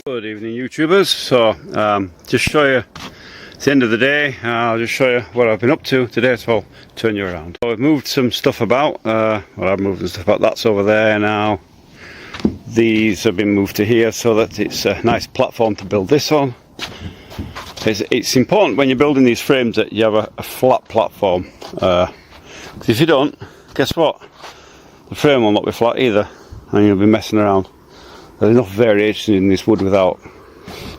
Good evening, YouTubers. So just show you, it's the end of the day. I'll just show you what I've been up to today, so I'll turn you around. So I've moved some stuff about. I've moved some stuff about. That's over there now. These have been moved to here so that it's a nice platform to build this on. It's important when you're building these frames that you have a flat platform. Because if you don't, guess what? The frame will not be flat either, and you'll be messing around. There's enough variation in this wood without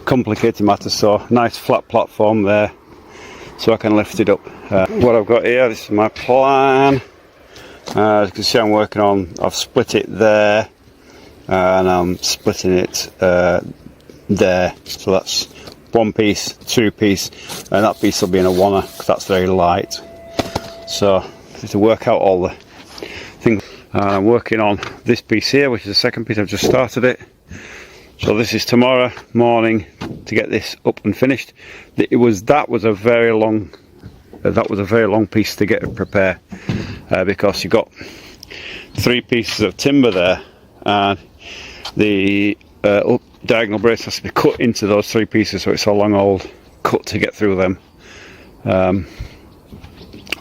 complicated matters, so nice flat platform there so I can lift it up. What I've got here, this is my plan. As you can see, I'm working on, I've split it there and I'm splitting it there, so that's one piece, two piece, and that piece will be in a oneer because that's very light. So to work out all the things, I'm working on this piece here, which is the second piece. I've just started it, so this is tomorrow morning to get this up and finished. That was a very long piece to get it prepared, because you've got three pieces of timber there, and the diagonal brace has to be cut into those three pieces, so it's a long old cut to get through them.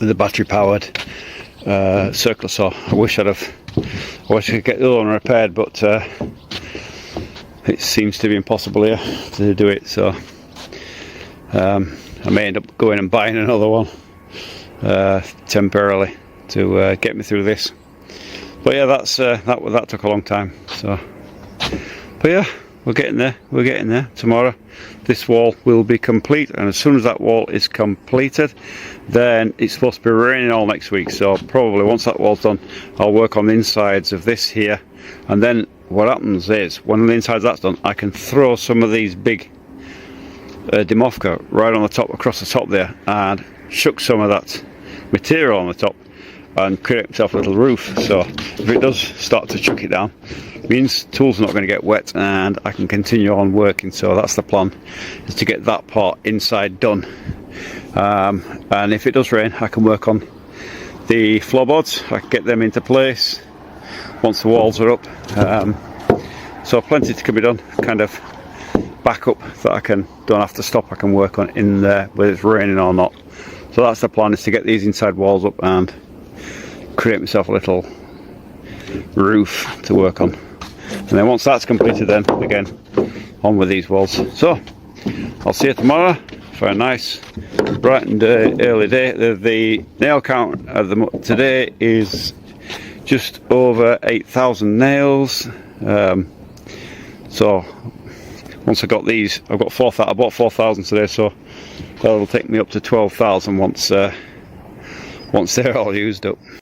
With the battery powered circular saw. I wish I could get the other one repaired, but it seems to be impossible here to do it, so I may end up going and buying another one temporarily to get me through this. But yeah, that took a long time. So, but yeah, we're getting there. Tomorrow this wall will be complete, and as soon as that wall is completed, then it's supposed to be raining all next week. So probably once that wall's done, I'll work on the insides of this here, and then what happens is when the insides that's done, I can throw some of these big Dimofka right on the top, across the top there, and chuck some of that material on the top and create myself a little roof. So if it does start to chuck it down, it means the tool's not going to get wet and I can continue on working. So that's the plan, is to get that part inside done, and if it does rain, I can work on the floorboards. I can get them into place once the walls are up. So plenty to be done, kind of backup that I don't have to stop. I can work on in there whether it's raining or not. So that's the plan, is to get these inside walls up and create myself a little roof to work on, and then once that's completed, then again on with these walls. So I'll see you tomorrow for a nice bright and early day. The nail count of today is just over 8,000 nails. So once I got these, I've got 4,000. I bought 4,000 today, so that'll take me up to 12,000 once they're all used up.